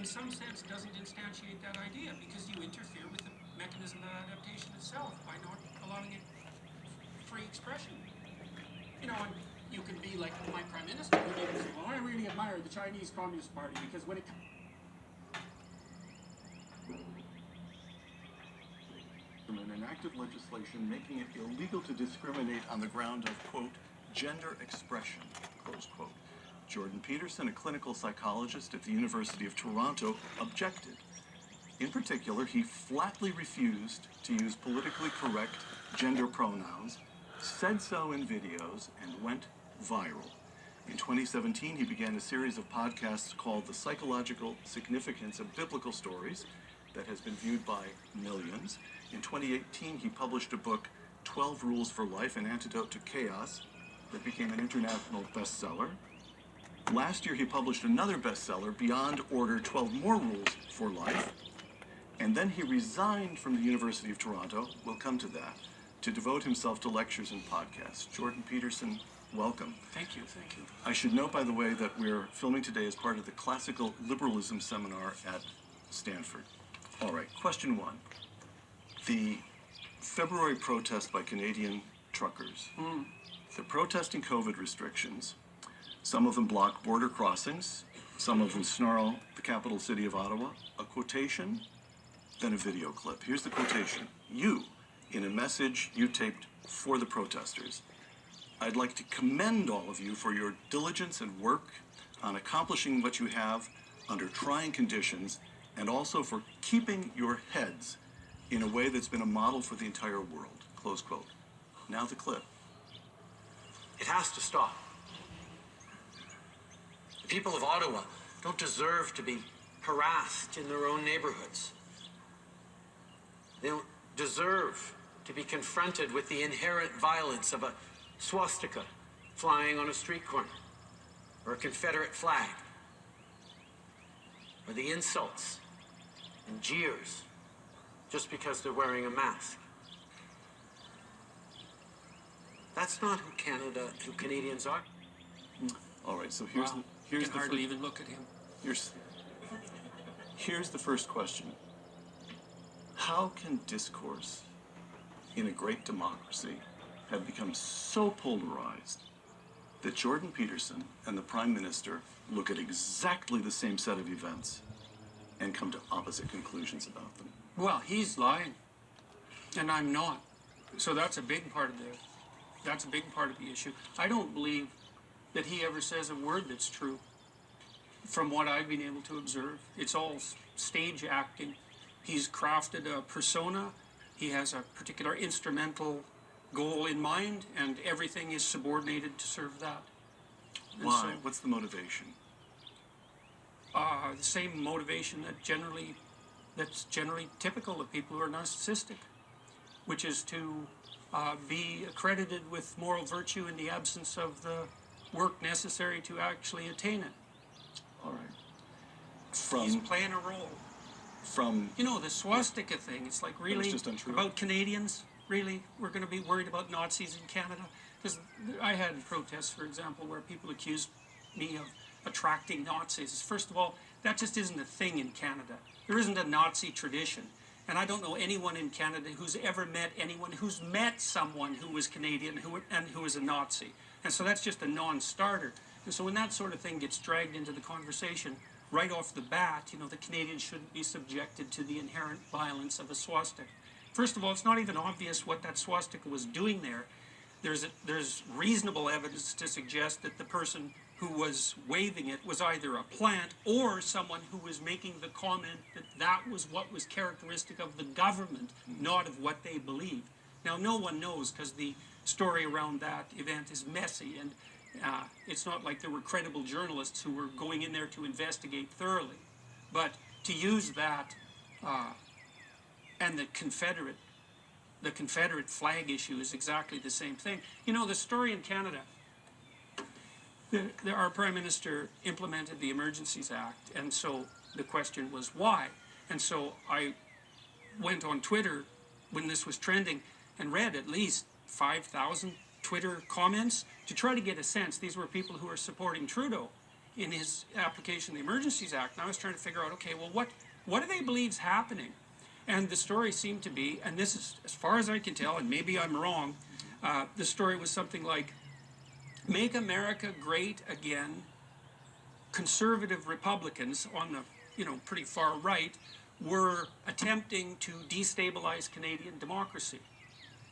in some sense, doesn't instantiate that idea because you interfere with the mechanism of adaptation itself by not allowing it free expression. You know, and you can be like my prime minister who didn't say, well, I really admire the Chinese Communist Party because when it enacted legislation making it illegal to discriminate on the ground of, quote, gender expression, close quote. Jordan Peterson, a clinical psychologist at the University of Toronto, objected. In particular, he flatly refused to use politically correct gender pronouns, said so in videos, and went viral. In 2017, he began a series of podcasts called The Psychological Significance of Biblical Stories that has been viewed by millions. In 2018, he published a book, 12 Rules for Life, An Antidote to Chaos, that became an international bestseller. Last year, he published another bestseller, Beyond Order, 12 More Rules for Life. And then he resigned from the University of Toronto, we'll come to that, to devote himself to lectures and podcasts. Jordan Peterson, welcome. Thank you, thank you. I should note, by the way, that we're filming today as part of the Classical Liberalism Seminar at Stanford. All right, question one. The February protest by Canadian truckers. They're protesting COVID restrictions. Some of them block border crossings. Some of them snarl the capital city of Ottawa. A quotation, then a video clip. Here's the quotation. You, in a message you taped for the protesters, I'd like to commend all of you for your diligence and work on accomplishing what you have under trying conditions, and also for keeping your heads in a way that's been a model for the entire world. Close quote. Now the clip. It has to stop. The people of Ottawa don't deserve to be harassed in their own neighborhoods. They don't deserve to be confronted with the inherent violence of a swastika flying on a street corner, or a Confederate flag, or the insults and jeers just because they're wearing a mask. That's not who Canadians are. All right, so here's Wow. here's I can the hardly even look at him. here's the first question. How can discourse in a great democracy have become so polarized that Jordan Peterson and the Prime Minister look at exactly the same set of events and come to opposite conclusions about them? Well, he's lying, and I'm not. So that's a big part of the issue. I don't believe that he ever says a word that's true. From what I've been able to observe, it's all stage acting. He's crafted a persona. He has a particular instrumental goal in mind, and everything is subordinated to serve that. And Why? so, What's the motivation? the same motivation that's generally typical of people who are narcissistic, which is to be accredited with moral virtue in the absence of the work necessary to actually attain it. All right. He's playing a role. You know, the swastika thing, it's like, really, just untrue. about Canadians? Really? We're going to be worried about Nazis in Canada? Because I had protests, for example, where people accused me of attracting Nazis. First of all, that just isn't a thing in Canada. There isn't a Nazi tradition. And I don't know anyone in Canada who's ever met anyone who's met someone who was Canadian and who was a Nazi. And so that's just a non-starter. And so when that sort of thing gets dragged into the conversation, right off the bat, you know, the Canadians shouldn't be subjected to the inherent violence of a swastika. First of all, it's not even obvious what that swastika was doing there. There's reasonable evidence to suggest that the person who was waving it was either a plant or someone who was making the comment that that was what was characteristic of the government, not of what they believed. Now, no one knows, because the story around that event is messy, and it's not like there were credible journalists who were going in there to investigate thoroughly. But to use that and the Confederate flag issue is exactly the same thing. You know, the story in Canada, our Prime Minister implemented the Emergencies Act, and so the question was why? And so I went on Twitter when this was trending and read at least 5,000 Twitter comments to try to get a sense. These were people who are supporting Trudeau. in his application of the Emergencies Act, and I was trying to figure out, okay, well, what do they believe is happening? And the story seemed to be, and this is as far as I can tell, and maybe I'm wrong, the story was something like, make America great again. Conservative Republicans on the, pretty far right were attempting to destabilize Canadian democracy.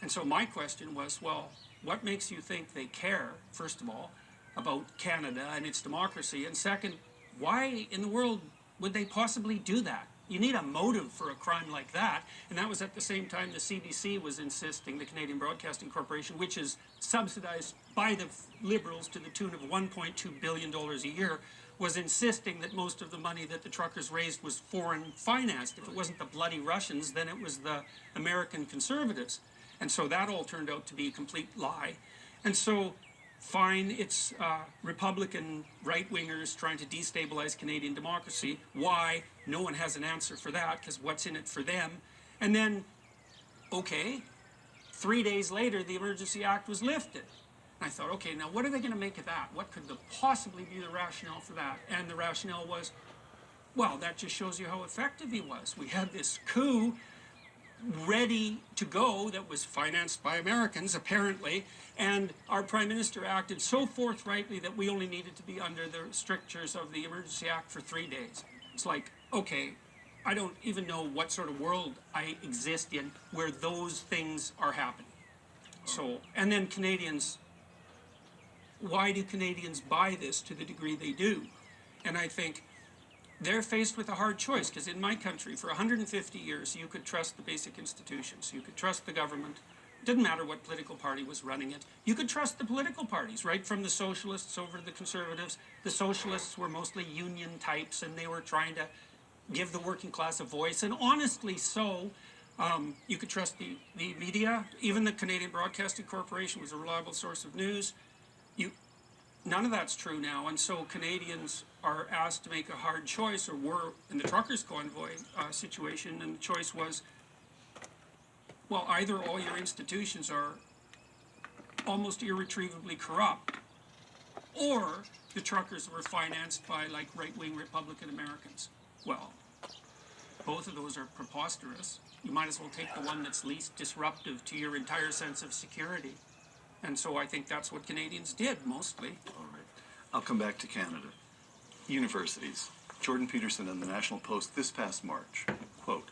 And so my question was, well, what makes you think they care, first of all, about Canada and its democracy? And second, why in the world would they possibly do that? You need a motive for a crime like that. And that was at the same time the CBC was insisting, the Canadian Broadcasting Corporation, which is subsidized by the Liberals to the tune of $1.2 billion a year, was insisting that most of the money that the truckers raised was foreign financed. If it wasn't the bloody Russians, then it was the American conservatives. And so that all turned out to be a complete lie. And so, fine, it's Republican right-wingers trying to destabilize Canadian democracy. Why? No one has an answer for that, because what's in it for them? And then, okay, 3 days later, the Emergency Act was lifted. And I thought, okay, now what are they going to make of that? What could possibly be the rationale for that? And the rationale was, well, that just shows you how effective he was. We had this coup ready to go that was financed by Americans, apparently, and our Prime Minister acted so forthrightly that we only needed to be under the strictures of the Emergency Act for 3 days. It's like, okay, I don't even know what sort of world I exist in where those things are happening. So, and then Canadians, why do Canadians buy this to the degree they do? And I think they're faced with a hard choice, because in my country, for 150 years, you could trust the basic institutions. You could trust the government. It didn't matter what political party was running it. You could trust the political parties, right from the socialists over to the conservatives. The socialists were mostly union types, and they were trying to give the working class a voice, and honestly so. You could trust the media. Even the Canadian Broadcasting Corporation was a reliable source of news. None of that's true now, and so Canadians are asked to make a hard choice, or were in the truckers' convoy situation, and the choice was, well, either all your institutions are almost irretrievably corrupt, or the truckers were financed by, like, right-wing Republican Americans. Well, both of those are preposterous. You might as well take the one that's least disruptive to your entire sense of security. And so I think that's what Canadians did, mostly. All right. I'll come back to Canada. Universities. Jordan Peterson in the National Post this past March. Quote,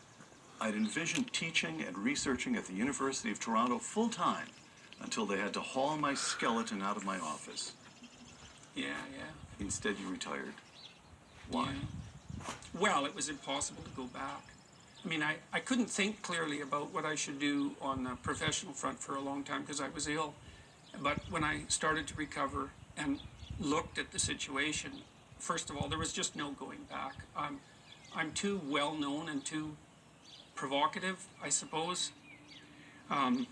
I'd envisioned teaching and researching at the University of Toronto full-time until they had to haul my skeleton out of my office. Yeah. Instead, you retired. Why? Yeah. Well, it was impossible to go back. I mean, I couldn't think clearly about what I should do on the professional front for a long time because I was ill. But when I started to recover and looked at the situation, first of all, there was just no going back. I'm too well known and too provocative, I suppose. I've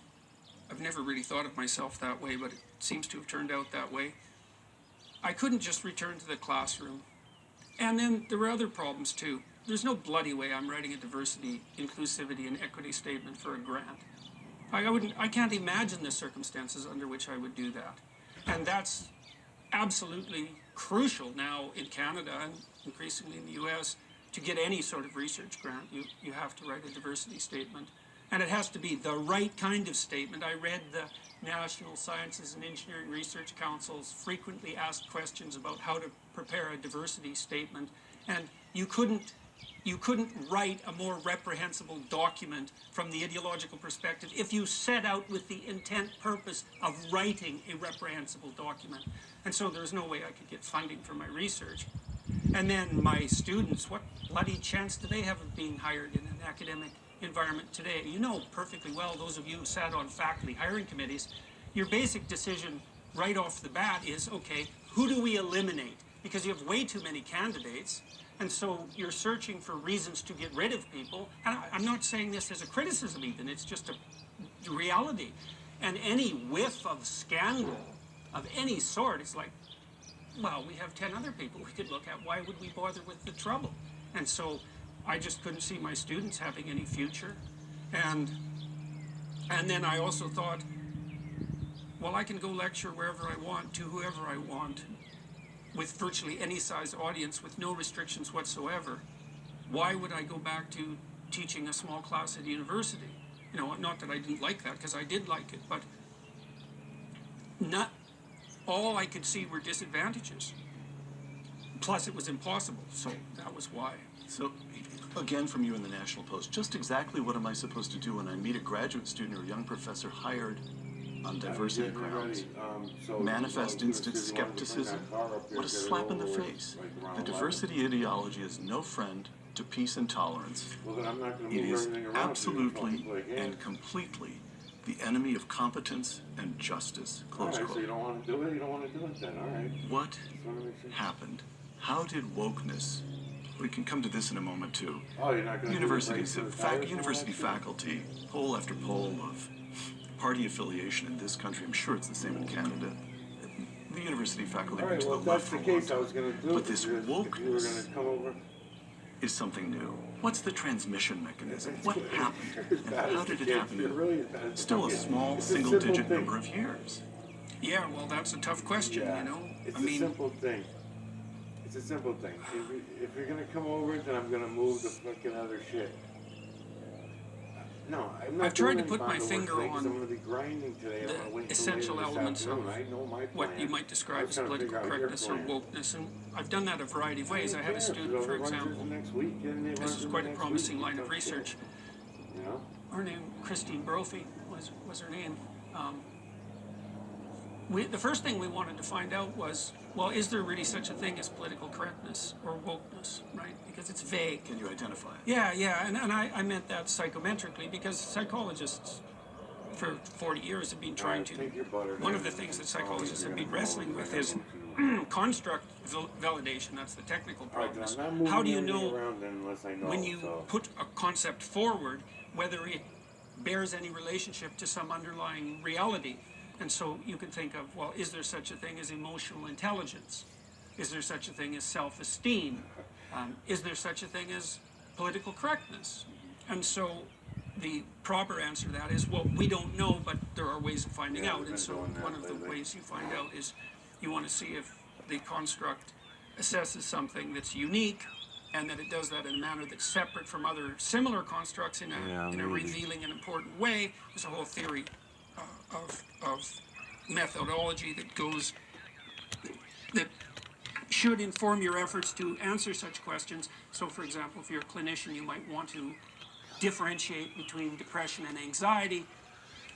never really thought of myself that way, but it seems to have turned out that way. I couldn't just return to the classroom. And then there were other problems too. There's no bloody way I'm writing a diversity, inclusivity, and equity statement for a grant. I can't imagine the circumstances under which I would do that. And that's absolutely crucial now in Canada and increasingly in the US. To get any sort of research grant, you have to write a diversity statement. And it has to be the right kind of statement. I read the National Sciences and Engineering Research Council's frequently asked questions about how to prepare a diversity statement, and you couldn't write a more reprehensible document from the ideological perspective if you set out with the intent purpose of writing a reprehensible document. And so there's no way I could get funding for my research. And then my students, what bloody chance do they have of being hired in an academic environment today? You know perfectly well, those of you who sat on faculty hiring committees, your basic decision right off the bat is, okay, who do we eliminate? Because you have way too many candidates, and so you're searching for reasons to get rid of people. And I'm not saying this as a criticism even, it's just a reality. And any whiff of scandal of any sort, it's like, well, we have 10 other people we could look at. Why would we bother with the trouble? And so I just couldn't see my students having any future. And then I also thought, well, I can go lecture wherever I want to whoever I want. with virtually any size audience, with no restrictions whatsoever, why would I go back to teaching a small class at university? You know, not that I didn't like that, because I did like it, but not all I could see were disadvantages. Plus, it was impossible, so that was why. So, again from you in the National Post, just exactly what am I supposed to do when I meet a graduate student or a young professor hired on diversity grounds? Manifest instant skepticism? What a slap in the face. The diversity ideology is no friend to peace and tolerance. It is absolutely and completely the enemy of competence and justice. Close Alright, quote. so you don't want to do it? You don't want to do it then, alright. What Just wanna make sure. happened? How did wokeness, we can come to this in a moment too. Oh, you're not going to Universities, university faculty, poll after poll of party affiliation in this country, I'm sure it's the same in Canada. The university faculty All went right, to well, the if left that's for the a long case, I was time. going to do it. But this if you were going to wokeness come over. is something new. What's the transmission mechanism? What happened? As And bad how as did it it gets, happen you're in really as bad as still a it gets. small It's a simple single-digit thing. number of years? Yeah, well, that's a tough question, Yeah, you know? it's I a mean, simple thing. It's a simple thing. If you're going to come over, then I'm going to move the fucking other shit. No, I'm not I've tried doing to put any my bond work finger today 'cause on I'm going to be grinding today. I'm the going to wait till essential later this elements of afternoon. I know my what plan. you might I describe was as trying to political figure out your correctness or plan. wokeness, and I've done that a variety of ways. I had a student, for example, Next week, and it this runs is into quite a next promising week. line of Tough shit, research. You know? Her name, Christine Brophy, was her name. The first thing we wanted to find out was, well, is there really such a thing as political correctness or wokeness, right? Because it's vague. Can you identify it? Yeah, and I meant that psychometrically, because psychologists for 40 years have been trying to, Take your butter one of down. the things that Oh, psychologists you're have been gonna wrestling go with over is there. construct validation. That's the technical All right, problem. then I'm not moving How do you everything know around then unless I know, when you so. put a concept forward whether it bears any relationship to some underlying reality? And so you can think of, well, is there such a thing as emotional intelligence? Is there such a thing as self-esteem? Is there such a thing as political correctness? And so the proper answer to that is, well, we don't know, but there are ways of finding Yeah, out. we've And been so doing that one of the lately. ways you find out is you want to see if the construct assesses something that's unique, and that it does that in a manner that's separate from other similar constructs in a revealing and important way. There's a whole theory of methodology that should inform your efforts to answer such questions. So, for example, if you're a clinician, you might want to differentiate between depression and anxiety,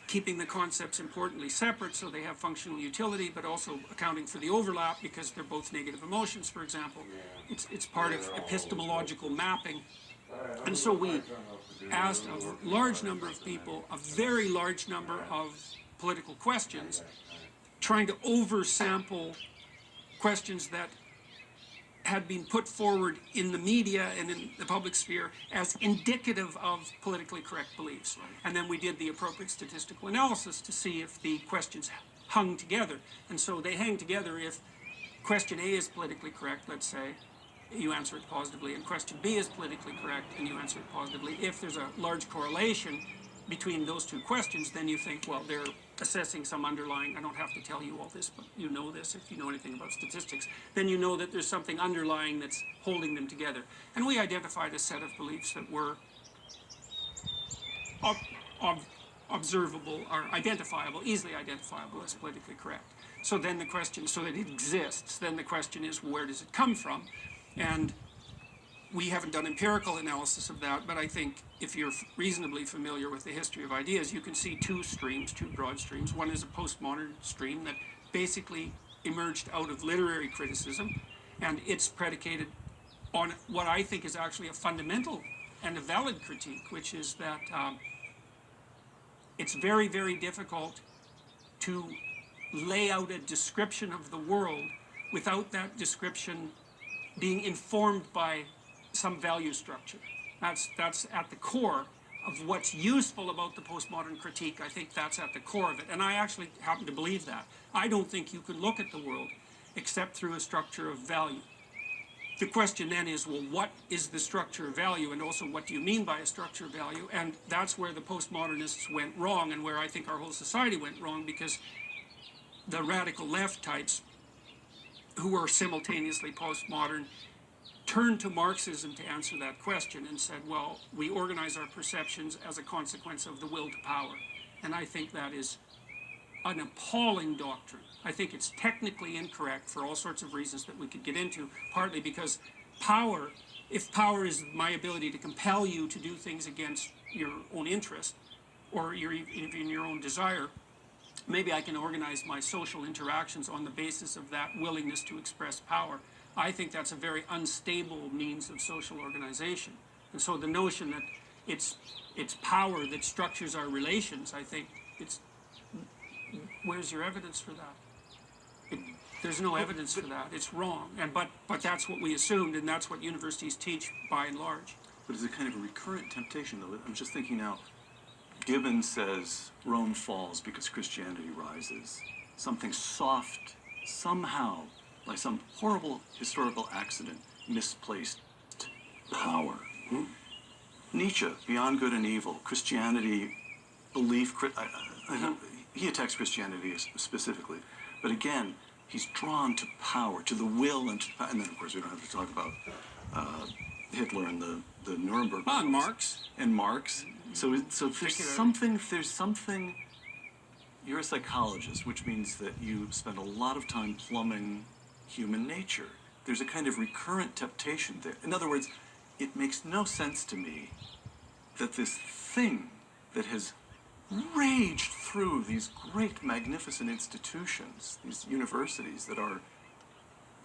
keeping the concepts importantly separate so they have functional utility, but also accounting for the overlap because they're both negative emotions, for example. It's part of epistemological mapping. And so we asked a large number of people, a very large number of political questions, trying to oversample questions that had been put forward in the media and in the public sphere as indicative of politically correct beliefs. And then we did the appropriate statistical analysis to see if the questions hung together. And so they hang together if question A is politically correct, let's say, you answer it positively, and question B is politically correct, and you answer it positively. If there's a large correlation between those two questions, then you think, well, they're assessing some underlying, I don't have to tell you all this, but you know this if you know anything about statistics, then you know that there's something underlying that's holding them together. And we identified a set of beliefs that were observable or identifiable, easily identifiable as politically correct. So then the question, so that it exists, then the question is, where does it come from? And we haven't done empirical analysis of that, but I think if you're reasonably familiar with the history of ideas, you can see two streams, two broad streams. One is a postmodern stream that basically emerged out of literary criticism, and it's predicated on what I think is actually a fundamental and a valid critique, which is that it's very, very difficult to lay out a description of the world without that description being informed by some value structure. That's at the core of what's useful about the postmodern critique. I think that's at the core of it, and I actually happen to believe that. I don't think you can look at the world except through a structure of value. The question then is, well, what is the structure of value, and also what do you mean by a structure of value? And that's where the postmodernists went wrong, and where I think our whole society went wrong, because the radical left types who are simultaneously postmodern turned to Marxism to answer that question and said, well, we organize our perceptions as a consequence of the will to power. And I think that is an appalling doctrine. I think it's technically incorrect for all sorts of reasons that we could get into, partly because power, if power is my ability to compel you to do things against your own interest, or even your own desire, maybe I can organize my social interactions on the basis of that willingness to express power. I think that's a very unstable means of social organization. And so the notion that it's power that structures our relations, I think where's your evidence for that? There's no evidence for that. It's wrong. But that's what we assumed, and that's what universities teach by and large. But it's a kind of a recurrent temptation, though. I'm just thinking now, Gibbon says Rome falls because Christianity rises. Something soft, somehow, by some horrible historical accident, misplaced power. Nietzsche, Beyond Good and Evil, Christianity, belief, he attacks Christianity specifically, but again, he's drawn to power, to the will, and then of course we don't have to talk about Hitler and the Nuremberg. And Marx. And Marx. So there's something. You're a psychologist, which means that you spend a lot of time plumbing human nature. There's a kind of recurrent temptation there. In other words, it makes no sense to me that this thing that has raged through these great, magnificent institutions, these universities that our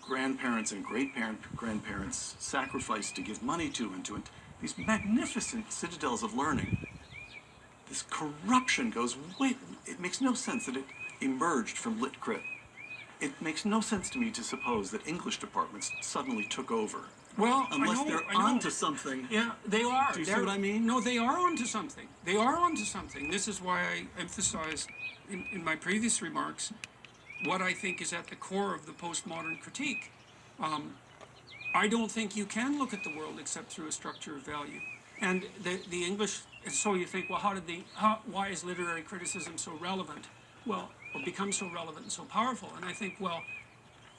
grandparents and great-grandparents sacrificed to give money to, and these magnificent citadels of learning, this corruption goes it makes no sense that it emerged from Lit Crit. It makes no sense to me to suppose that English departments suddenly took over. Well, unless I know. they're onto something. Yeah, they are. Do you see what I mean? No, they are onto something. They are onto something. This is why I emphasized in my previous remarks what I think is at the core of the postmodern critique. I don't think you can look at the world except through a structure of value. And the English, so you think, well, why is literary criticism so relevant? Well, or become so relevant and so powerful? And I think, well,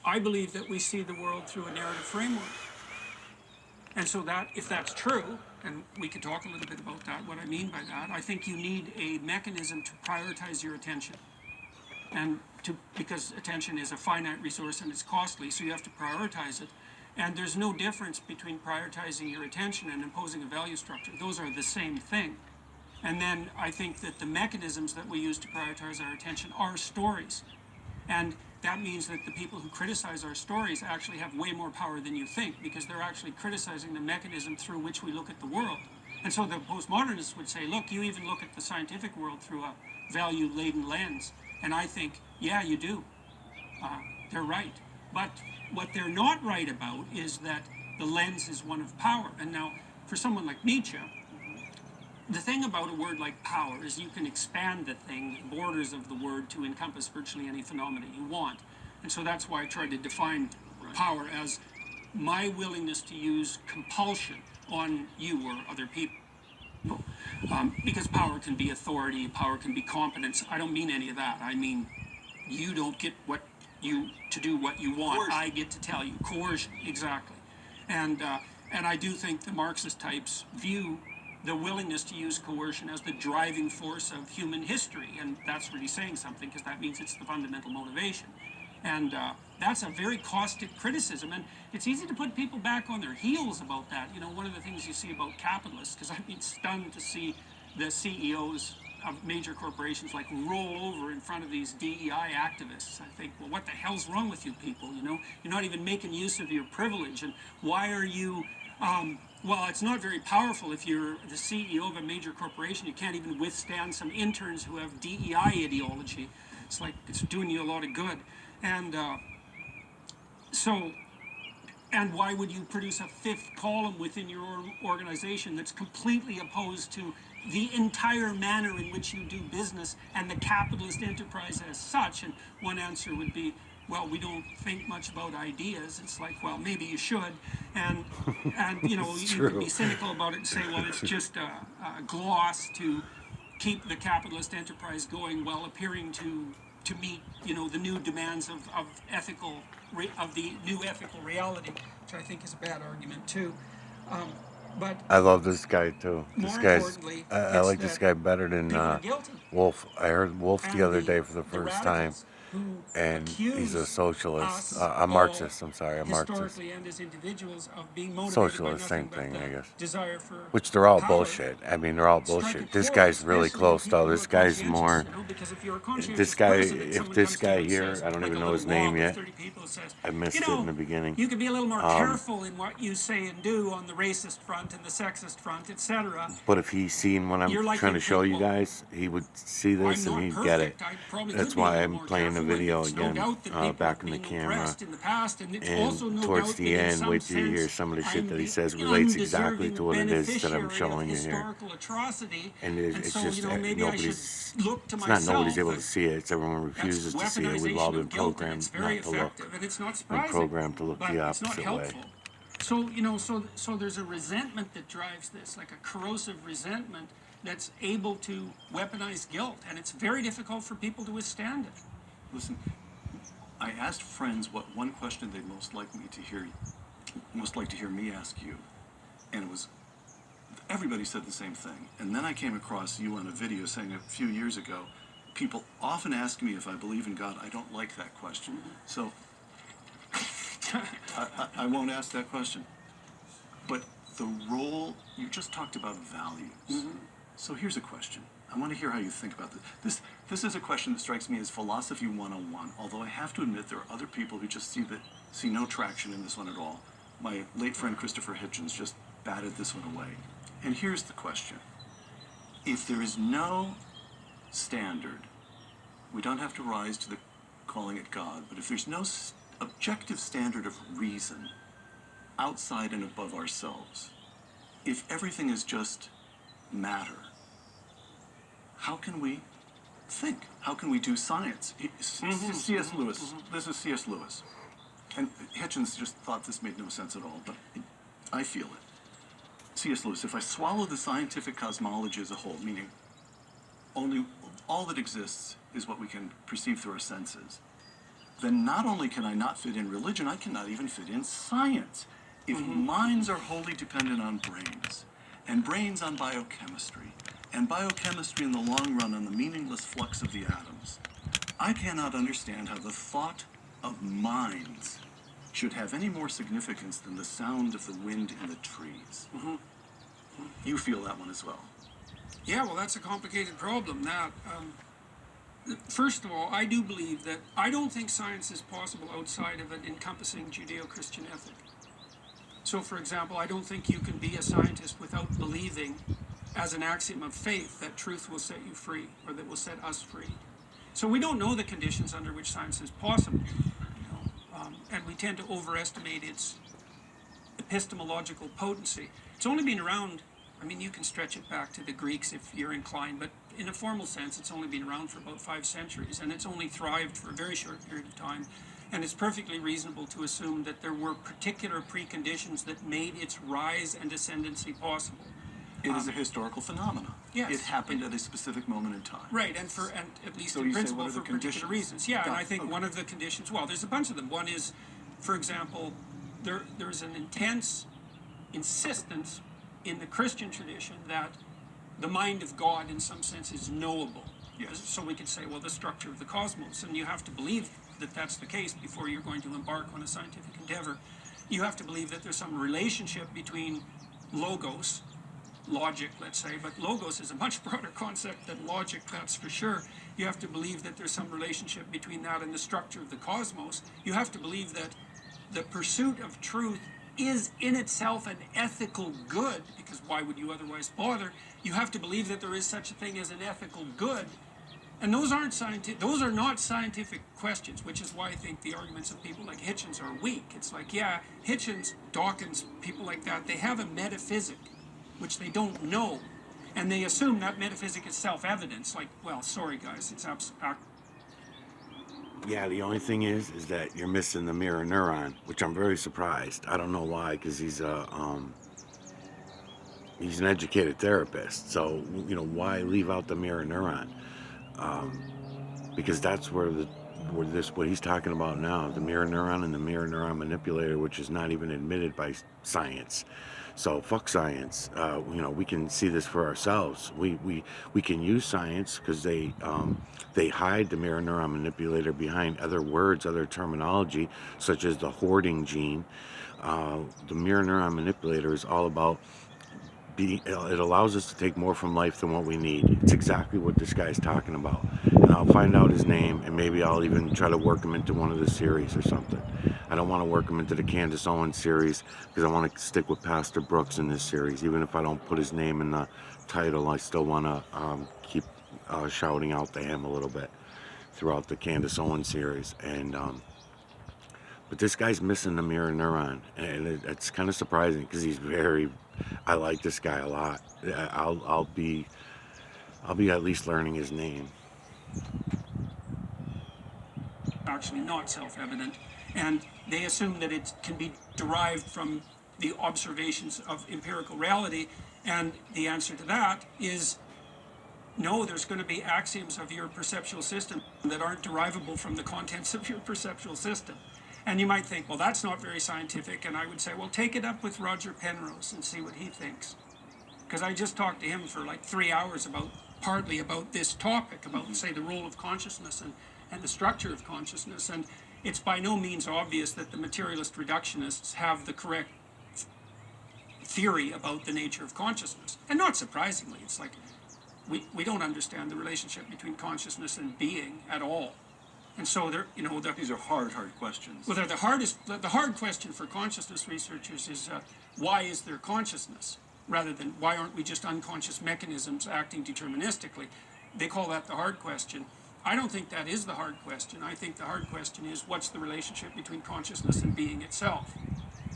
I believe that we see the world through a narrative framework. And so that, if that's true, and we can talk a little bit about that, what I mean by that, I think you need a mechanism to prioritize your attention. And because attention is a finite resource and it's costly, so you have to prioritize it. And there's no difference between prioritizing your attention and imposing a value structure. Those are the same thing. And then I think that the mechanisms that we use to prioritize our attention are stories. And that means that the people who criticize our stories actually have way more power than you think, because they're actually criticizing the mechanism through which we look at the world. And so the postmodernists would say, look, you even look at the scientific world through a value-laden lens. And I think, yeah, you do. They're right. But what they're not right about is that the lens is one of power. And now, for someone like Nietzsche, the thing about a word like power is you can expand the thing, the borders of the word, to encompass virtually any phenomena you want. And so that's why I tried to define power as my willingness to use compulsion on you or other people. Because power can be authority, power can be competence. I don't mean any of that. I mean, you don't get to do what you want. Coercion. I get to tell you. Coercion, exactly. And I do think the Marxist types view the willingness to use coercion as the driving force of human history, and that's really saying something, because that means it's the fundamental motivation. And that's a very caustic criticism, and it's easy to put people back on their heels about that. You know, one of the things you see about capitalists, because I've been stunned to see the CEOs of major corporations like roll over in front of these DEI activists. I think, well, what the hell's wrong with you people? You know, you're not even making use of your privilege, and why are you well, it's not very powerful if you're the CEO of a major corporation. You can't even withstand some interns who have DEI ideology. It's like it's doing you a lot of good. And and why would you produce a fifth column within your organization that's completely opposed to the entire manner in which you do business and the capitalist enterprise as such? And one answer would be, well, we don't think much about ideas. It's like, well, maybe you should. And you know, you could be cynical about it and say, well, it's just a gloss to keep the capitalist enterprise going while appearing to to meet, the new demands of the new ethical reality, which I think is a bad argument too. But I love this guy too. This more guy's, importantly, I it's like this that guy better than they were guilty. Wolf. I heard Wolf the And other day for the the first time, radicals who and he's a accuse socialist, us a all, Marxist. I'm sorry, a Marxist. historically and as individuals, of being motivated Socialist, by same nothing but thing, I the guess. desire for Which they're all power, bullshit. I mean, they're all strike a bullshit. This chord, guy's really especially with close people though. who This are guy's conscientious, more. because if you're a conscientious This guy, person and if someone this comes to you guy and here, says, I don't like even a know little his name mob of yet. 30 people says, I missed it in the beginning. you could be a little more careful in what you say and do on the racist front and the sexist front, etc. But if he's seen what I'm You're like trying to show you well, guys, he would see I'm this and not he'd perfect. get it. I probably That's could be a why little I'm more playing the careful, and video it's no again, doubt that people back have in the been camera. oppressed in the past, and it's And also no towards doubt the that in end, some wait till you hear sense, some of the shit I'm that he the says relates exactly undeserving to what it is that I'm beneficiary showing of you here. historical atrocity. And it's so, just maybe I should nobody's. look to It's myself. not nobody's able to that see it. It's everyone that's refuses to see it. We've all weaponization been of guilt, and programmed it's very not to look. effective, and it's not Been surprising. programmed to look but the it's not opposite way. helpful. So, so there's a resentment that drives this, like a corrosive resentment that's able to weaponize guilt, and it's very difficult for people to withstand it. Listen, I asked friends what one question they'd most like to hear me ask you, and it was everybody said the same thing. And then I came across you on a video saying a few years ago, people often ask me if I believe in God. I don't like that question, so I won't ask that question. But the role you just talked about values. So here's a question. I want to hear how you think about this. This is a question that strikes me as philosophy 101, although I have to admit there are other people who just see no traction in this one at all. My late friend Christopher Hitchens just batted this one away. And here's the question. If there is no standard, we don't have to rise to the calling it God, but if there's no objective standard of reason outside and above ourselves, if everything is just matter, how can we think? How can we do science? C.S. Lewis. This is C.S. Lewis. And Hitchens just thought this made no sense at all, but I feel it. C.S. Lewis, if I swallow the scientific cosmology as a whole, meaning only all that exists is what we can perceive through our senses, then not only can I not fit in religion, I cannot even fit in science. If minds are wholly dependent on brains, and brains on biochemistry, and biochemistry in the long run on the meaningless flux of the atoms, I cannot understand how the thought of minds should have any more significance than the sound of the wind in the trees. You feel that one as well. Yeah, well, that's a complicated problem. First of all, I do believe that I don't think science is possible outside of an encompassing Judeo-Christian ethic. So, for example, I don't think you can be a scientist without believing, as an axiom of faith, that truth will set you free, or that will set us free. So we don't know the conditions under which science is possible, and we tend to overestimate its epistemological potency. It's only been around, I mean, you can stretch it back to the Greeks if you're inclined, but in a formal sense, it's only been around for about 5 centuries, and it's only thrived for a very short period of time. And it's perfectly reasonable to assume that there were particular preconditions that made its rise and ascendancy possible. It is a historical phenomenon. Yes. It happened at a specific moment in time. Right, and at least So in you say, principle what are the for particular conditions? reasons. Yeah, and Got I it. think Okay. one of the conditions, well, there's a bunch of them. One is, for example, there's an intense insistence in the Christian tradition that the mind of God in some sense is knowable. Yes. So we could say, well, the structure of the cosmos, and you have to believe that that's the case before you're going to embark on a scientific endeavor. You have to believe that there's some relationship between logos, logic, let's say, but logos is a much broader concept than logic, that's for sure. You have to believe that there's some relationship between that and the structure of the cosmos. You have to believe that the pursuit of truth is in itself an ethical good, because why would you otherwise bother? You have to believe that there is such a thing as an ethical good. And those are not scientific questions, which is why I think the arguments of people like Hitchens are weak. It's like, yeah, Hitchens, Dawkins, people like that, they have a metaphysic, which they don't know. And they assume that metaphysic is self-evident. Like, well, sorry guys, it's Yeah, the only thing is that you're missing the mirror neuron, which I'm very surprised. I don't know why, because he's an educated therapist. So, why leave out the mirror neuron? because that's where what he's talking about now, the mirror neuron and the mirror neuron manipulator, which is not even admitted by science. So fuck science. We can see this for ourselves. We can use science because they hide the mirror neuron manipulator behind other words, other terminology, such as the hoarding gene. The mirror neuron manipulator is all about it allows us to take more from life than what we need. It's exactly what this guy's talking about. And I'll find out his name, and maybe I'll even try to work him into one of the series or something. I don't want to work him into the Candace Owens series because I want to stick with Pastor Brooks in this series. Even if I don't put his name in the title, I still want to keep shouting out to him a little bit throughout the Candace Owens series. And but this guy's missing the mirror neuron, and it's kind of surprising because I like this guy a lot. I'll be at least learning his name. Actually not self-evident, and they assume that it can be derived from the observations of empirical reality, and the answer to that is no. There's going to be axioms of your perceptual system that aren't derivable from the contents of your perceptual system. And you might think, well, that's not very scientific, and I would say, well, take it up with Roger Penrose and see what he thinks. Because I just talked to him for like 3 hours partly about this topic, about, say, the role of consciousness and the structure of consciousness. And it's by no means obvious that the materialist reductionists have the correct theory about the nature of consciousness. And not surprisingly, it's like we don't understand the relationship between consciousness and being at all. And so These are hard questions. Well, the hard question for consciousness researchers is why is there consciousness, rather than why aren't we just unconscious mechanisms acting deterministically? They call that the hard question. I don't think that is the hard question. I think the hard question is what's the relationship between consciousness and being itself?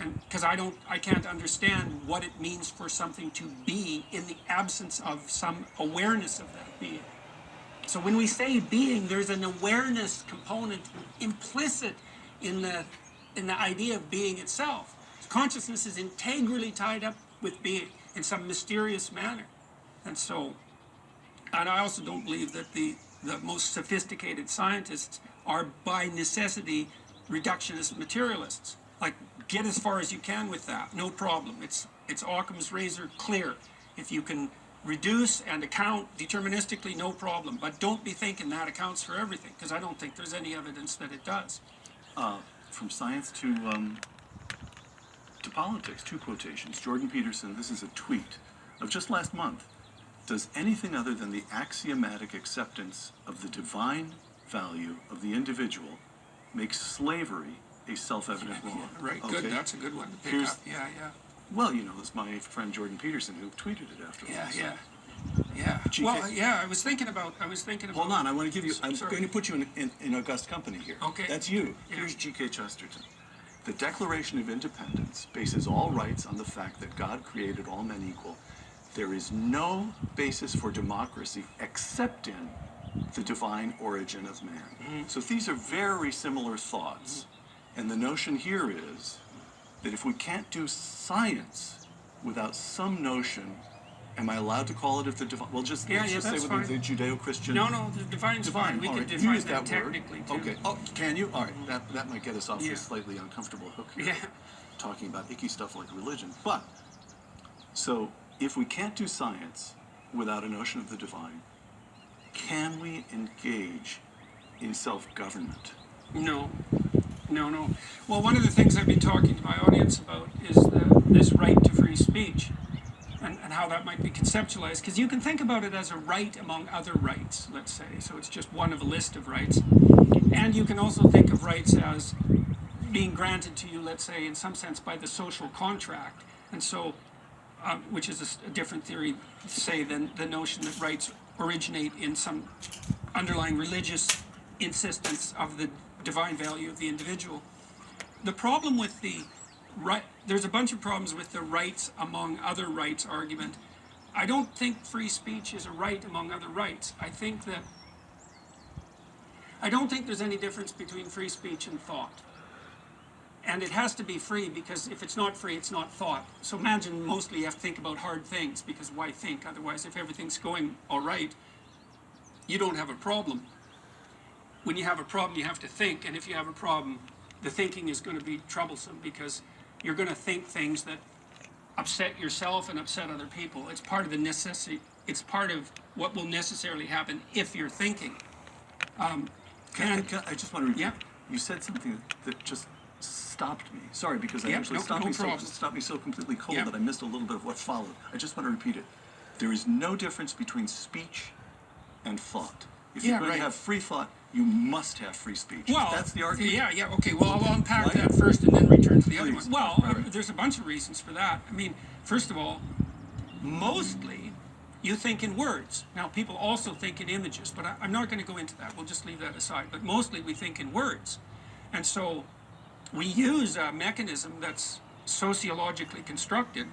And because I can't understand what it means for something to be in the absence of some awareness of that being. So when we say being, there's an awareness component implicit in the idea of being itself. Consciousness is integrally tied up with being in some mysterious manner. And I also don't believe that the most sophisticated scientists are by necessity reductionist materialists. Like, get as far as you can with that, no problem. It's Occam's razor clear. If you can reduce and account deterministically, no problem. But don't be thinking that accounts for everything, because I don't think there's any evidence that it does. From science to politics, 2 quotations. Jordan Peterson, this is a tweet of just last month. Does anything other than the axiomatic acceptance of the divine value of the individual make slavery a self-evident law? Right, okay. Good, that's a good one to pick Here's- up. Yeah. Well, it's my friend Jordan Peterson who tweeted it after all. Yeah. GK Well, yeah, I was thinking about. Hold on, I want to give you. I'm Sorry. going to put you in august company here. Okay. That's you. Yeah. Here's G.K. Chesterton. The Declaration of Independence bases all rights on the fact that God created all men equal. There is no basis for democracy except in the divine origin of man. Mm-hmm. So these are very similar thoughts. And the notion here is that if we can't do science without some notion, am I allowed to call it the divine? Well, let's Yeah, just that's say fine. with the Judeo-Christian. No, the divine's fine. We all can right. You define use that that word. technically too. Okay. Oh, can you? All right. That might get us off Yeah. this slightly uncomfortable hook here. Yeah. Talking about icky stuff like religion. But, so, if we can't do science without a notion of the divine, can we engage in self-government? No. Well, one of the things I've been talking to my audience about is this right to free speech and how that might be conceptualized. Because you can think about it as a right among other rights, let's say. So it's just one of a list of rights. And you can also think of rights as being granted to you, let's say, in some sense by the social contract. And so, which is a different theory, say, than the notion that rights originate in some underlying religious insistence of the divine value of the individual. The problem with there's a bunch of problems with the rights among other rights argument. I don't think free speech is a right among other rights. I don't think there's any difference between free speech and thought. And it has to be free, because if it's not free, it's not thought. So imagine mostly you have to think about hard things, because why think? Otherwise, if everything's going all right, you don't have a problem. when you have a problem, you have to think, and if you have a problem, the thinking is going to be troublesome because you're going to think things that upset yourself and upset other people. It's part of the necessity. It's part of what will necessarily happen if you're thinking. I just want to repeat. Yeah. You said something that just stopped me. Sorry, because I Yeah, actually no stopped problem. me so completely cold Yeah. that I missed a little bit of what followed. I just want to repeat it. There is no difference between speech and thought. If you're Yeah, going right. to have free thought, you must have free speech. Well, That's the argument. Yeah, okay. Well, I'll unpack Why- that first and then return to the other Please. one. Well, Right. there's a bunch of reasons for that. I mean, first of all, mostly you think in words. Now, people also think in images, but I'm not going to go into that. We'll just leave that aside. But mostly we think in words. And so we use a mechanism that's sociologically constructed,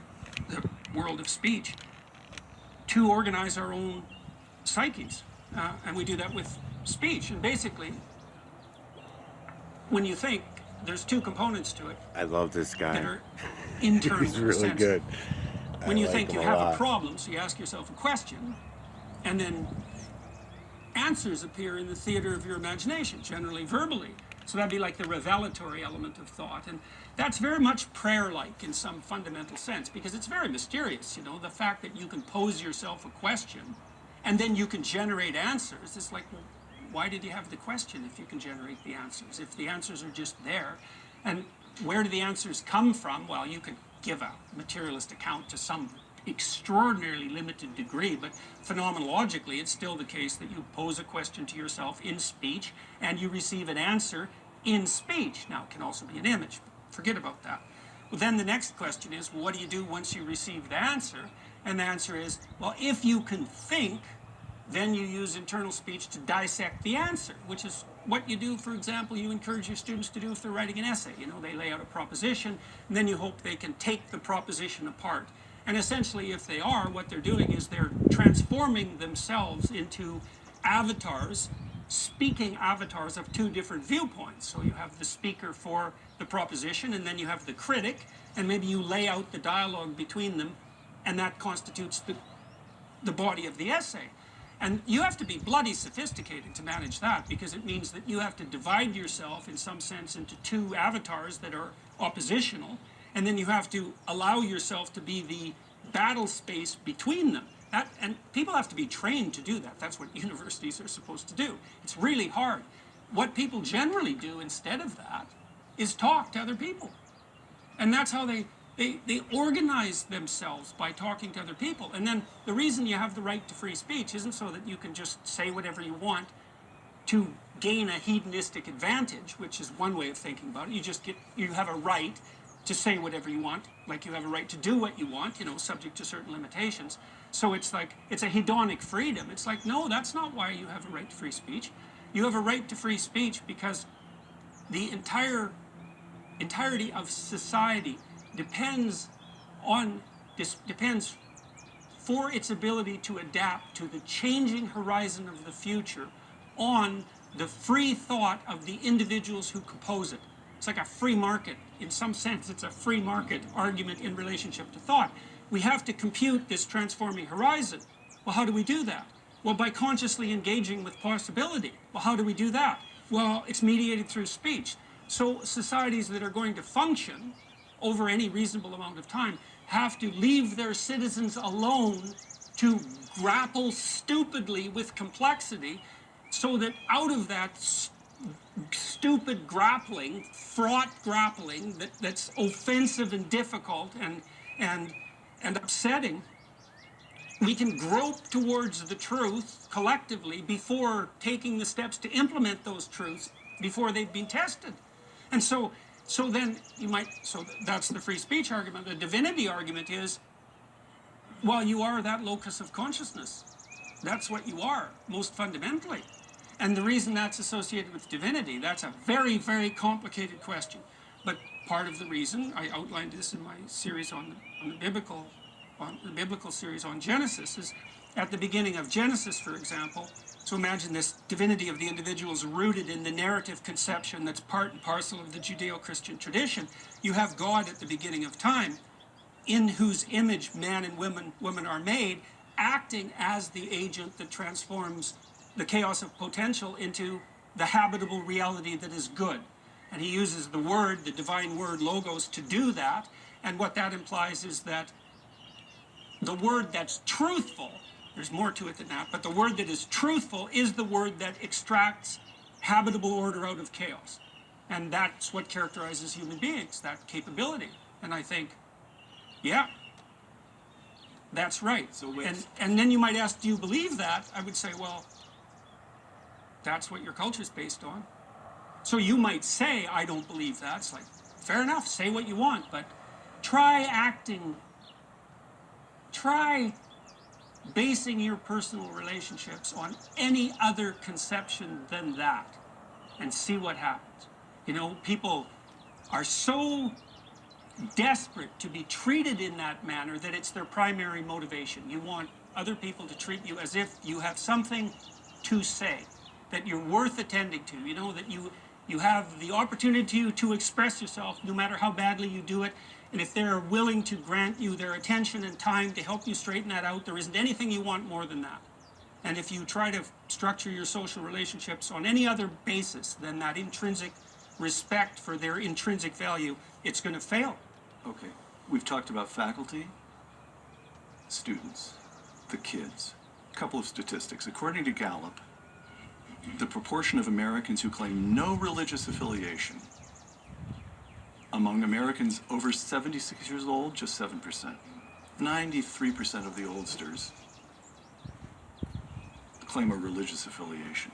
the world of speech, to organize our own psyches. And we do that with speech. And basically, when you think, there's two components to it I love this that guy. are internal. He's in a really sense. good. When you like think him you a have lot. a problem, so you ask yourself a question, and then answers appear in the theater of your imagination, generally verbally. So that'd be like the revelatory element of thought. And that's very much prayer-like in some fundamental sense, because it's very mysterious, you know, the fact that you can pose yourself a question, and then you can generate answers. It's like, well, why did you have the question if you can generate the answers? If the answers are just there, and where do the answers come from? Well, you could give a materialist account to some extraordinarily limited degree, but phenomenologically, it's still the case that you pose a question to yourself in speech, and you receive an answer in speech. Now, it can also be an image. Forget about that. Well, then the next question is, what do you do once you receive the answer? And the answer is, well, if you can think, then you use internal speech to dissect the answer, which is what you do, for example, you encourage your students to do if they're writing an essay. You know, they lay out a proposition, and then you hope they can take the proposition apart. And essentially, if they are, what they're doing is they're transforming themselves into avatars, speaking avatars of two different viewpoints. So you have the speaker for the proposition, and then you have the critic, and maybe you lay out the dialogue between them, and that constitutes the body of the essay. And you have to be bloody sophisticated to manage that, because it means that you have to divide yourself in some sense into two avatars that are oppositional, and then you have to allow yourself to be the battle space between them. And people have to be trained to do that. That's what universities are supposed to do. It's really hard. What people generally do instead of that is talk to other people. And that's how they organize themselves, by talking to other people. And then the reason you have the right to free speech isn't so that you can just say whatever you want to gain a hedonistic advantage, which is one way of thinking about it. You have a right to say whatever you want, like you have a right to do what you want, you know, subject to certain limitations. So it's like, it's a hedonic freedom. It's like, no, that's not why you have a right to free speech. You have a right to free speech because the entirety of society depends for its ability to adapt to the changing horizon of the future on the free thought of the individuals who compose it. It's like a free market. In some sense, it's a free market argument in relationship to thought. We have to compute this transforming horizon. Well, how do we do that? Well, by consciously engaging with possibility. Well, how do we do that? Well, it's mediated through speech. So societies that are going to function over any reasonable amount of time have to leave their citizens alone to grapple stupidly with complexity, so that out of that stupid grappling, fraught grappling that's offensive and difficult and upsetting, we can grope towards the truth collectively before taking the steps to implement those truths before they've been tested. And so that's the free speech argument. The divinity argument is, well, you are that locus of consciousness. That's what you are, most fundamentally. And the reason that's associated with divinity, that's a very, very complicated question. But part of the reason, I outlined this in my series on the biblical series on Genesis, is at the beginning of Genesis, for example. So imagine this divinity of the individual is rooted in the narrative conception that's part and parcel of the Judeo-Christian tradition. You have God at the beginning of time, in whose image man and woman are made, acting as the agent that transforms the chaos of potential into the habitable reality that is good. And he uses the word, the divine word, logos, to do that. And what that implies is that the word that's truthful, there's more to it than that, but the word that is truthful is the word that extracts habitable order out of chaos. And that's what characterizes human beings, that capability. And I think, yeah, that's right. So wait. And then you might ask, do you believe that? I would say, well, that's what your culture is based on. So you might say, I don't believe that. It's like, fair enough, say what you want, but try basing your personal relationships on any other conception than that and see what happens. You know, people are so desperate to be treated in that manner that it's their primary motivation. You want other people to treat you as if you have something to say, that you're worth attending to, you know, that you have the opportunity to express yourself no matter how badly you do it. And if they're willing to grant you their attention and time to help you straighten that out, there isn't anything you want more than that. And if you try to structure your social relationships on any other basis than that intrinsic respect for their intrinsic value, it's going to fail. Okay, we've talked about faculty, students, the kids. A couple of statistics. According to Gallup, the proportion of Americans who claim no religious affiliation among Americans over 76 years old, just 7%. 93% of the oldsters claim a religious affiliation.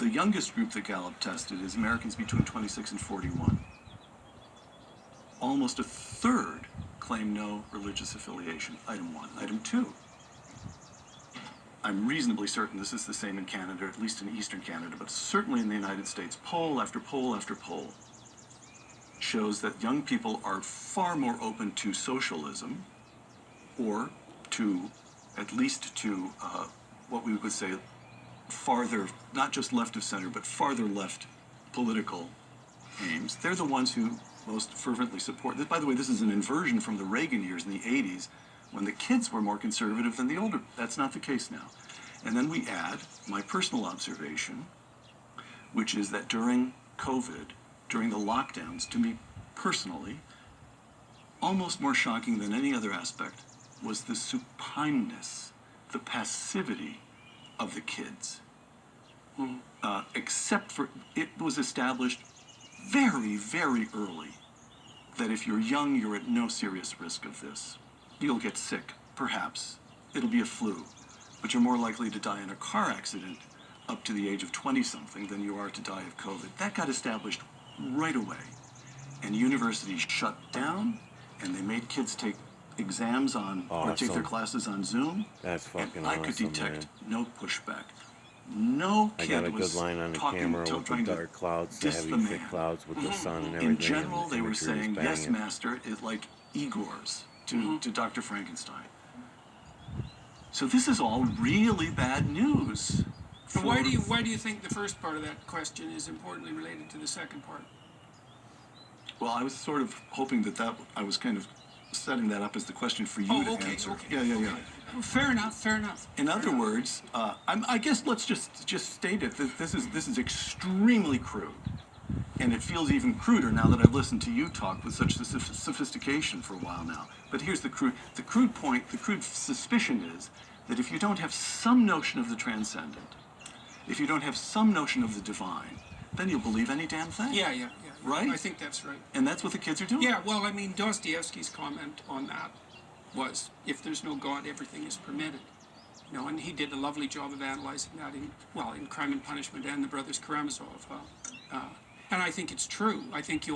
The youngest group that Gallup tested is Americans between 26 and 41. Almost a third claim no religious affiliation. Item one. Item two. I'm reasonably certain this is the same in Canada, at least in Eastern Canada, but certainly in the United States. Poll after poll after poll shows that young people are far more open to socialism, or to, at least to what we would say farther, not just left of center, but farther left political aims. They're the ones who most fervently support this. By the way, this is an inversion from the Reagan years in the 80s, when the kids were more conservative than the older. That's not the case now. And then we add my personal observation, which is that during COVID, during the lockdowns, to me personally, almost more shocking than any other aspect was the supineness, the passivity of the kids. Except for, it was established very, very early that if you're young, you're at no serious risk of this. You'll get sick, perhaps. It'll be a flu. But you're more likely to die in a car accident up to the age of 20-something than you are to die of COVID. That got established right away. And universities shut down, and they made kids take exams on, or take their classes on Zoom. That's fucking and I could awesome, detect man. no pushback. No I kid got a was good line on the talking, camera with the trying to dark clouds, the diss heavy the thick man. clouds with the sun and everything. In general, and they were imagery was saying, yes, banging. master, is like Igor's to Dr. Frankenstein. So this is all really bad news. But why do you think the first part of that question is importantly related to the second part? Well, I was sort of hoping that I was kind of setting that up as the question for you to answer. Okay. Yeah. Fair enough. In other words, I guess let's just state it. This is extremely crude, and it feels even cruder now that I've listened to you talk with such sophistication for a while now. But here's the crude point. The crude suspicion is that if you don't have some notion of the transcendent, if you don't have some notion of the divine, then you'll believe any damn thing. Yeah. Right? I think that's right. And that's what the kids are doing. Yeah, well, I mean, Dostoevsky's comment on that was, if there's no God, everything is permitted. You know, and he did a lovely job of analyzing that in Crime and Punishment and The Brothers Karamazov. And I think it's true. I think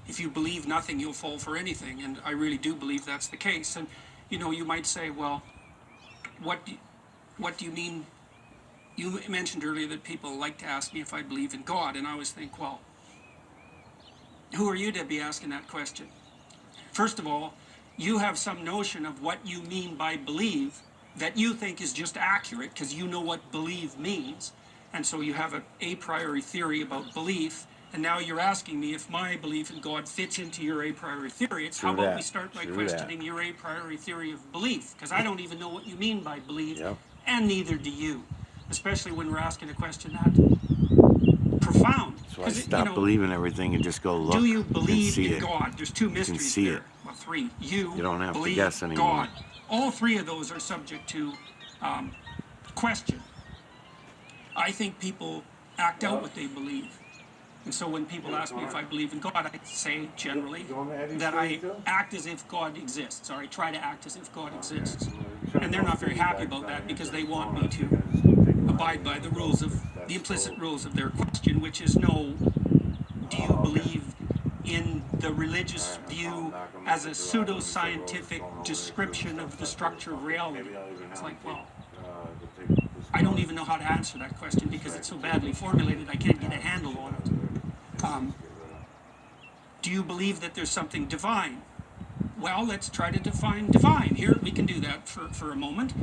if you believe nothing, you'll fall for anything. And I really do believe that's the case. And, you know, you might say, well, what do you mean? You mentioned earlier that people like to ask me if I believe in God. And I always think, well, who are you to be asking that question? First of all, you have some notion of what you mean by believe that you think is just accurate because you know what believe means. And so you have an a priori theory about belief. And now you're asking me if my belief in God fits into your a priori theory. It's how about we start by questioning your a priori theory of belief? Because I don't even know what you mean by belief, and neither do you. Especially when we're asking a question that profound. So I 'Cause stop believing everything and just go look. do you and believe see in it. God? There's two mysteries see there. it. Well, three. You don't have to believe guess anymore. God. All three of those are subject to question. I think people act out what they believe. And so when people ask me if I believe in God, I say generally that I act as if God exists, or I try to act as if God exists. And they're not very happy about that because they want me to abide by the rules of, the implicit rules of their question, which is no, do you believe in the religious view as a pseudo-scientific description of the structure of reality? It's like, well, I don't even know how to answer that question because it's so badly formulated, I can't get a handle on it. Do you believe that there's something divine? Well, let's try to define divine. Here, we can do that for a moment.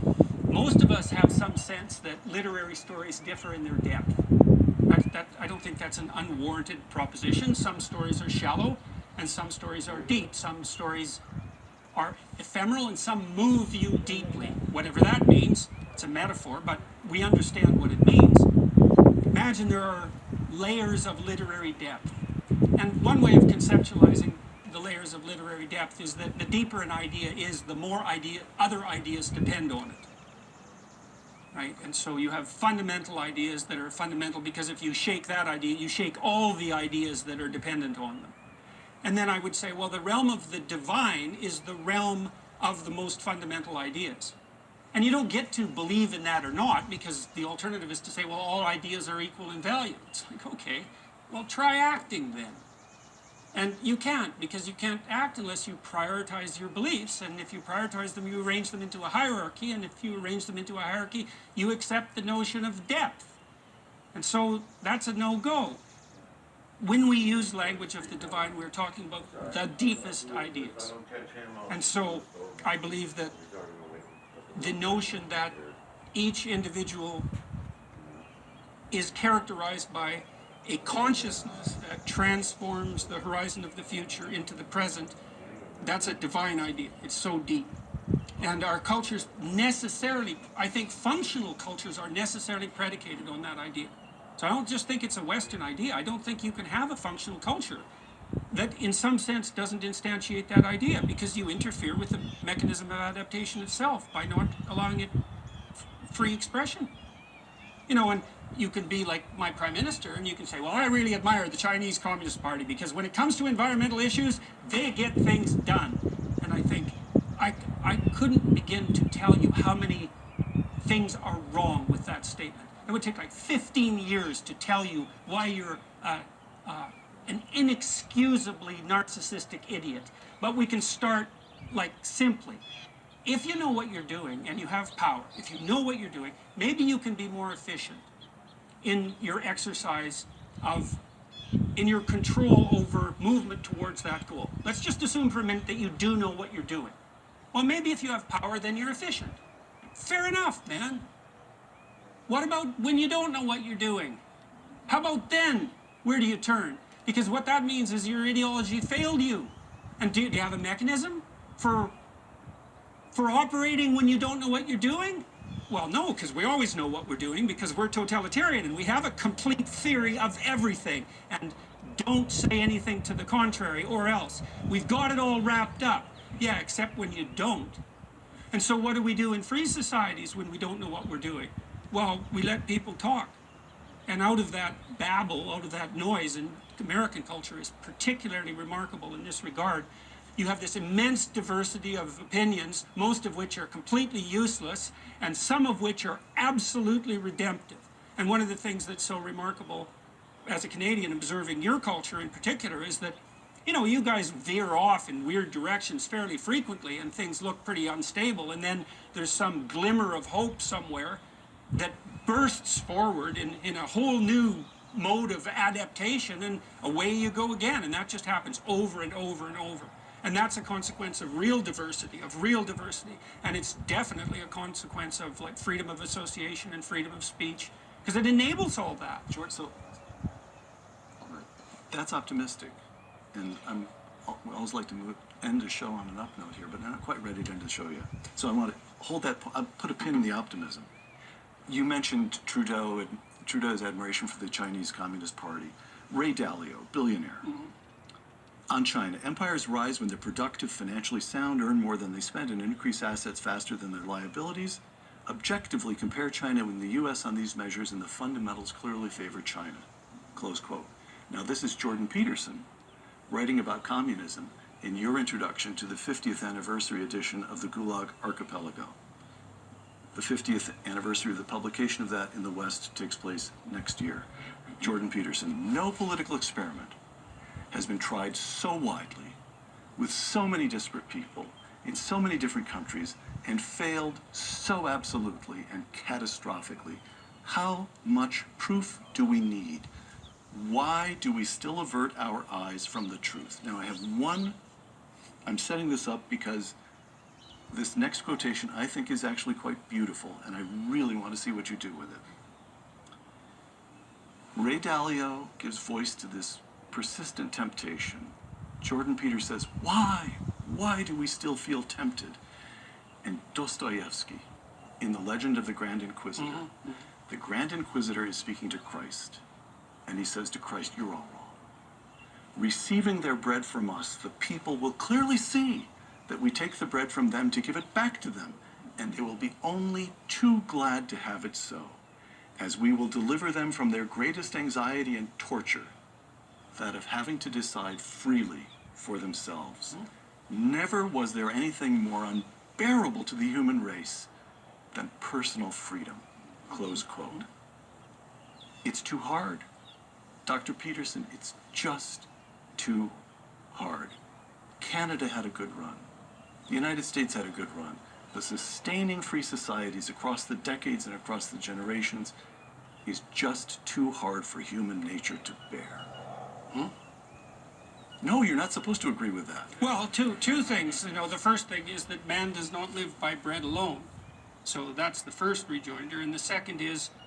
Most of us have some sense that literary stories differ in their depth. I don't think that's an unwarranted proposition. Some stories are shallow, and some stories are deep. Some stories are ephemeral, and some move you deeply. Whatever that means, it's a metaphor, but we understand what it means. Imagine there are layers of literary depth. And one way of conceptualizing the layers of literary depth is that the deeper an idea is, the more other ideas depend on it. Right? And so you have fundamental ideas that are fundamental because if you shake that idea, you shake all the ideas that are dependent on them. And then I would say, well, the realm of the divine is the realm of the most fundamental ideas. And you don't get to believe in that or not, because the alternative is to say, well, all ideas are equal in value. It's like, okay, well, try acting then. And you can't, because you can't act unless you prioritize your beliefs. And if you prioritize them, you arrange them into a hierarchy. And if you arrange them into a hierarchy, you accept the notion of depth. And so that's a no-go. When we use language of the divine, we're talking about the deepest ideas. And so I believe that the notion that each individual is characterized by a consciousness that transforms the horizon of the future into the present, that's a divine idea. It's so deep. And our cultures necessarily, I think functional cultures are necessarily predicated on that idea. So I don't just think it's a Western idea. I don't think you can have a functional culture that in some sense doesn't instantiate that idea, because you interfere with the mechanism of adaptation itself by not allowing it free expression. You know, and you could be like my prime minister and you can say, well, I really admire the Chinese Communist Party because when it comes to environmental issues, they get things done. And I think I couldn't begin to tell you how many things are wrong with that statement. It would take like 15 years to tell you why you're an inexcusably narcissistic idiot. But we can start like simply. If you know what you're doing and you have power, if you know what you're doing, maybe you can be more efficient in your exercise of, in your control over movement towards that goal. Let's just assume for a minute that you do know what you're doing. Well, maybe if you have power, then you're efficient. Fair enough, man. What about when you don't know what you're doing? How about then? Where do you turn? Because what that means is your ideology failed you. And do you have a mechanism for operating when you don't know what you're doing? Well, no, because we always know what we're doing because we're totalitarian and we have a complete theory of everything. And don't say anything to the contrary or else. We've got it all wrapped up. Yeah, except when you don't. And so what do we do in free societies when we don't know what we're doing? Well, we let people talk. And out of that babble, out of that noise, and American culture is particularly remarkable in this regard, you have this immense diversity of opinions, most of which are completely useless, and some of which are absolutely redemptive. And one of the things that's so remarkable as a Canadian observing your culture in particular is that, you know, you guys veer off in weird directions fairly frequently and things look pretty unstable, and then there's some glimmer of hope somewhere that bursts forward in a whole new mode of adaptation, and away you go again. And that just happens over and over and over. And that's a consequence of real diversity, and it's definitely a consequence of like freedom of association and freedom of speech, because it enables all that. George, so that's optimistic, and I always like to end a show on an up note here, but I'm not quite ready to end the show yet. So I want to hold that. I'll put a pin in the optimism. You mentioned Trudeau Trudeau's admiration for the Chinese Communist Party. Ray Dalio, billionaire. On China, empires rise when they're productive, financially sound, earn more than they spend, and increase assets faster than their liabilities. Objectively, compare China and the U.S. on these measures, and the fundamentals clearly favor China. Close quote. Now, this is Jordan Peterson writing about communism in your introduction to the 50th anniversary edition of the Gulag Archipelago. The 50th anniversary of the publication of that in the West takes place next year. Jordan Peterson, no political experiment has been tried so widely, with so many disparate people, in so many different countries, and failed so absolutely and catastrophically. How much proof do we need? Why do we still avert our eyes from the truth? Now, I'm setting this up because this next quotation I think is actually quite beautiful, and I really want to see what you do with it. Ray Dalio gives voice to this persistent temptation. Jordan Peters says, why? Why do we still feel tempted? And Dostoevsky, in The Legend of the Grand Inquisitor, the Grand Inquisitor is speaking to Christ, and he says to Christ, you're all wrong. Receiving their bread from us, the people will clearly see that we take the bread from them to give it back to them, and they will be only too glad to have it so, as we will deliver them from their greatest anxiety and torture, that of having to decide freely for themselves. Never was there anything more unbearable to the human race than personal freedom. Close quote. It's too hard. Dr. Peterson, it's just too hard. Canada had a good run. The United States had a good run. But sustaining free societies across the decades and across the generations is just too hard for human nature to bear. No, you're not supposed to agree with that. Well, two things. The first thing is that man does not live by bread alone. So that's the first rejoinder. And the second is